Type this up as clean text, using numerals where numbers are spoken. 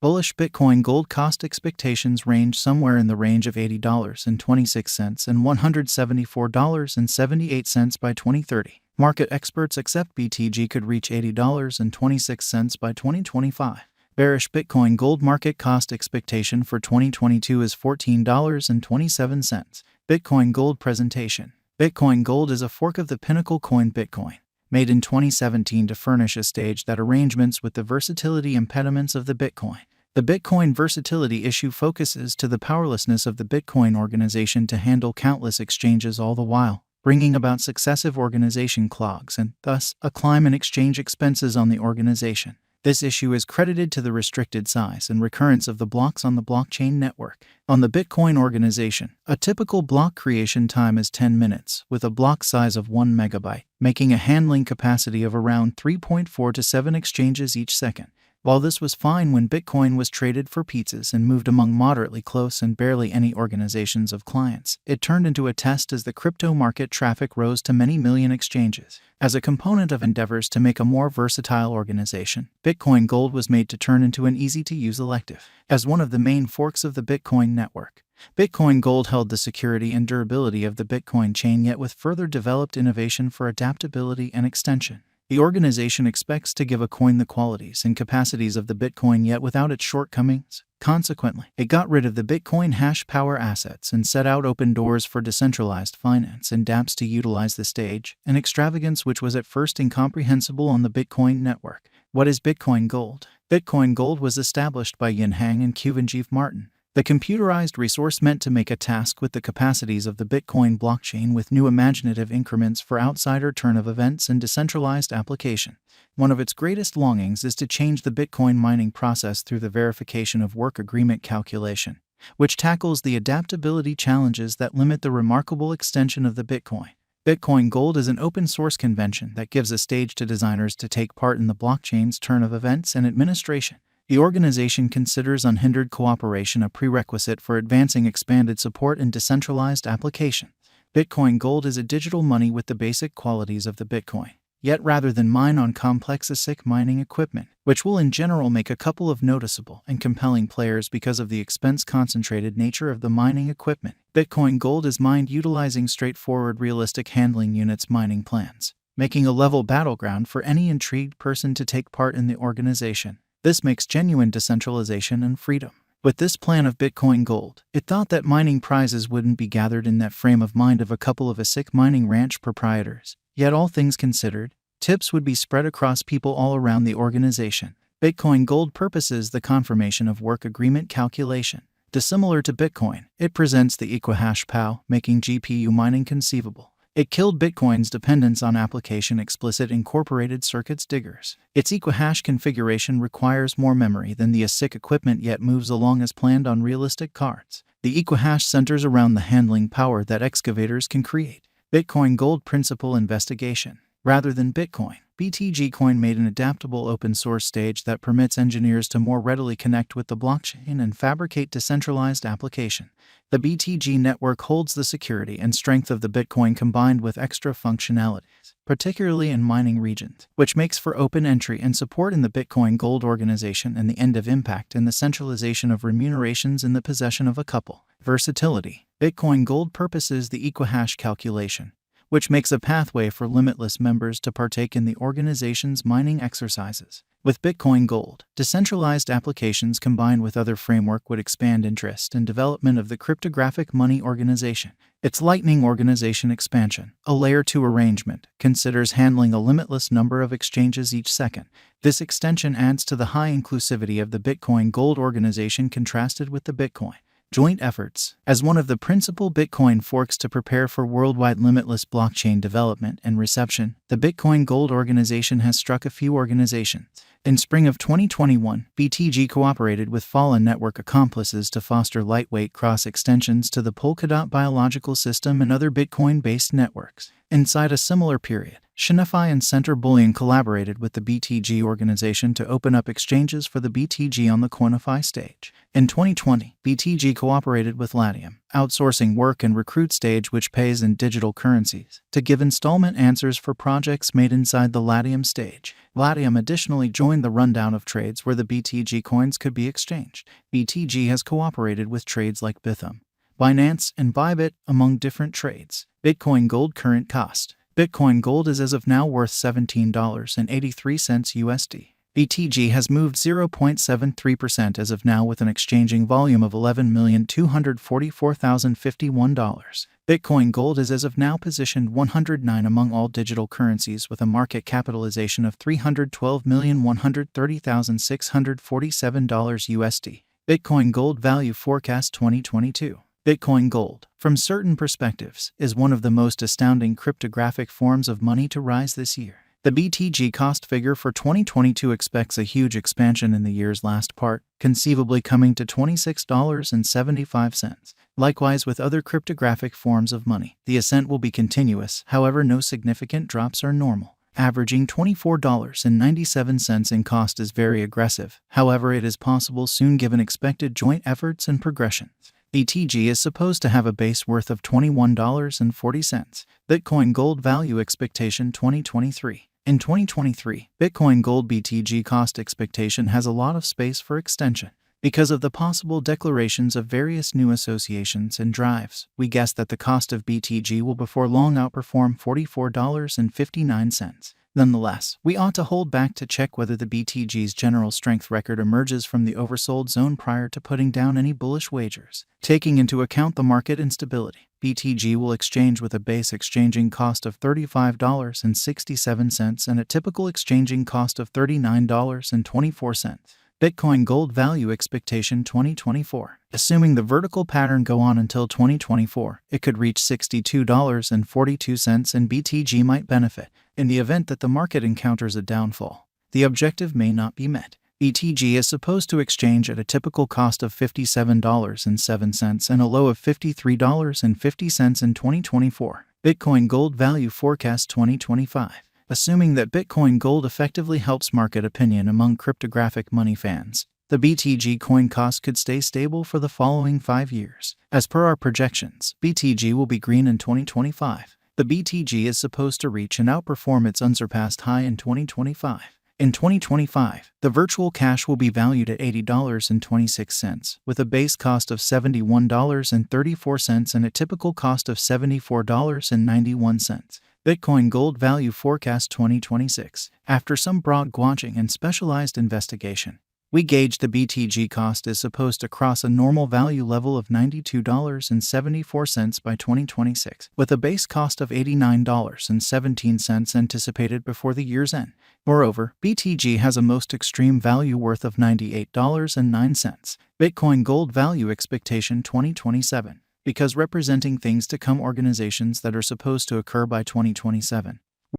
Bullish Bitcoin gold cost expectations range somewhere in the range of $80.26 and $174.78 by 2030. Market experts accept BTG could reach $80.26 by 2025. Bearish Bitcoin gold market cost expectation for 2022 is $14.27. Bitcoin gold presentation. Bitcoin gold is a fork of the Pinnacle coin Bitcoin, made in 2017 to furnish a stage that arrangements with the versatility impediments of the Bitcoin. The Bitcoin versatility issue focuses to the powerlessness of the Bitcoin organization to handle countless exchanges all the while, bringing about successive organization clogs and, thus, a climb in exchange expenses on the organization. This issue is credited to the restricted size and recurrence of the blocks on the blockchain network. On the Bitcoin organization, a typical block creation time is 10 minutes, with a block size of 1 megabyte, making a handling capacity of around 3.4 to 7 exchanges each second. While this was fine when Bitcoin was traded for pizzas and moved among moderately close and barely any organizations of clients, it turned into a test as the crypto market traffic rose to many million exchanges. As a component of endeavors to make a more versatile organization, Bitcoin Gold was made to turn into an easy-to-use elective. As one of the main forks of the Bitcoin network, Bitcoin Gold held the security and durability of the Bitcoin chain, yet with further developed innovation for adaptability and extension. The organization expects to give a coin the qualities and capacities of the Bitcoin, yet without its shortcomings. Consequently, it got rid of the Bitcoin hash power assets and set out open doors for decentralized finance and dApps to utilize the stage, an extravagance which was at first incomprehensible on the Bitcoin network. What is Bitcoin Gold? Bitcoin Gold was established by Yin Hang and Kuvenjeev Martin, the computerized resource meant to make a task with the capacities of the Bitcoin blockchain with new imaginative increments for outsider turn of events and decentralized application. One of its greatest longings is to change the Bitcoin mining process through the verification of work agreement calculation, which tackles the adaptability challenges that limit the remarkable extension of the Bitcoin. Bitcoin Gold is an open-source convention that gives a stage to designers to take part in the blockchain's turn of events and administration. The organization considers unhindered cooperation a prerequisite for advancing expanded support in decentralized applications. Bitcoin Gold is a digital money with the basic qualities of the Bitcoin, yet rather than mine on complex ASIC mining equipment, which will in general make a couple of noticeable and compelling players because of the expense-concentrated nature of the mining equipment, Bitcoin Gold is mined utilizing straightforward realistic handling units mining plans, making a level battleground for any intrigued person to take part in the organization. This makes genuine decentralization and freedom. With this plan of Bitcoin Gold, it thought that mining prizes wouldn't be gathered in that frame of mind of a couple of ASIC mining ranch proprietors. Yet all things considered, tips would be spread across people all around the organization. Bitcoin Gold purposes the confirmation of work agreement calculation. Dissimilar to Bitcoin, it presents the equihash POW, making GPU mining conceivable. It killed Bitcoin's dependence on application-explicit incorporated circuits diggers. Its equihash configuration requires more memory than the ASIC equipment, yet moves along as planned on realistic cards. The equihash centers around the handling power that excavators can create. Bitcoin Gold principal investigation. Rather than Bitcoin, BTG Coin made an adaptable open-source stage that permits engineers to more readily connect with the blockchain and fabricate decentralized application. The BTG network holds the security and strength of the Bitcoin combined with extra functionalities, particularly in mining regions, which makes for open entry and support in the Bitcoin Gold organization and the end of impact and the centralization of remunerations in the possession of a couple. Versatility. Bitcoin Gold purposes the equihash calculation, which makes a pathway for limitless members to partake in the organization's mining exercises. With Bitcoin Gold, decentralized applications combined with other framework would expand interest and development of the cryptographic money organization. Its Lightning organization expansion, a Layer 2 arrangement, considers handling a limitless number of exchanges each second. This extension adds to the high inclusivity of the Bitcoin Gold organization contrasted with the Bitcoin joint efforts. As one of the principal Bitcoin forks to prepare for worldwide limitless blockchain development and reception, the Bitcoin Gold organization has struck a few organizations. In spring of 2021, BTG cooperated with fallen network accomplices to foster lightweight cross-extensions to the Polkadot biological system and other Bitcoin-based networks. Inside a similar period, Shinify and Center Bullion collaborated with the BTG organization to open up exchanges for the BTG on the Coinify stage. In 2020, BTG cooperated with Latium, outsourcing work and recruit stage which pays in digital currencies, to give installment answers for projects made inside the Latium stage. Latium additionally joined the rundown of trades where the BTG coins could be exchanged. BTG has cooperated with trades like Bithum, Binance, and Bybit among different trades. Bitcoin Gold current cost. Bitcoin Gold is as of now worth $17.83 USD. BTG has moved 0.73% as of now with an exchanging volume of $11,244,051. Bitcoin Gold is as of now positioned 109 among all digital currencies with a market capitalization of $312,130,647 USD. Bitcoin Gold Value Forecast 2022. Bitcoin Gold, from certain perspectives, is one of the most astounding cryptographic forms of money to rise this year. The BTG cost figure for 2022 expects a huge expansion in the year's last part, conceivably coming to $26.75. Likewise with other cryptographic forms of money, the ascent will be continuous, however no significant drops are normal. Averaging $24.97 in cost is very aggressive, however it is possible soon given expected joint efforts and progressions. BTG is supposed to have a base worth of $21.40. Bitcoin Gold Value Expectation 2023. In 2023, Bitcoin Gold BTG cost expectation has a lot of space for extension. Because of the possible declarations of various new associations and drives, we guess that the cost of BTG will before long outperform $44.59. Nonetheless, we ought to hold back to check whether the BTG's general strength record emerges from the oversold zone prior to putting down any bullish wagers. Taking into account the market instability, BTG will exchange with a base exchanging cost of $35.67 and a typical exchanging cost of $39.24. Bitcoin Gold Value Expectation 2024. Assuming the vertical pattern go on until 2024, it could reach $62.42 and BTG might benefit. In the event that the market encounters a downfall, the objective may not be met. BTG is supposed to exchange at a typical cost of $57.07 and a low of $53.50 in 2024. Bitcoin Gold Value Forecast 2025. Assuming that Bitcoin Gold effectively helps market opinion among cryptographic money fans, the BTG coin cost could stay stable for the following 5 years. As per our projections, BTG will be green in 2025. The BTG is supposed to reach and outperform its unsurpassed high in 2025. In 2025, the virtual cash will be valued at $80.26, with a base cost of $71.34 and a typical cost of $74.91. Bitcoin Gold Value Forecast 2026. After some broad watching and specialized investigation, we gauge the BTG cost is supposed to cross a normal value level of $92.74 by 2026, with a base cost of $89.17 anticipated before the year's end. Moreover, BTG has a most extreme value worth of $98.09. Bitcoin Gold Value Expectation 2027. Because representing things to come organizations that are supposed to occur by 2027,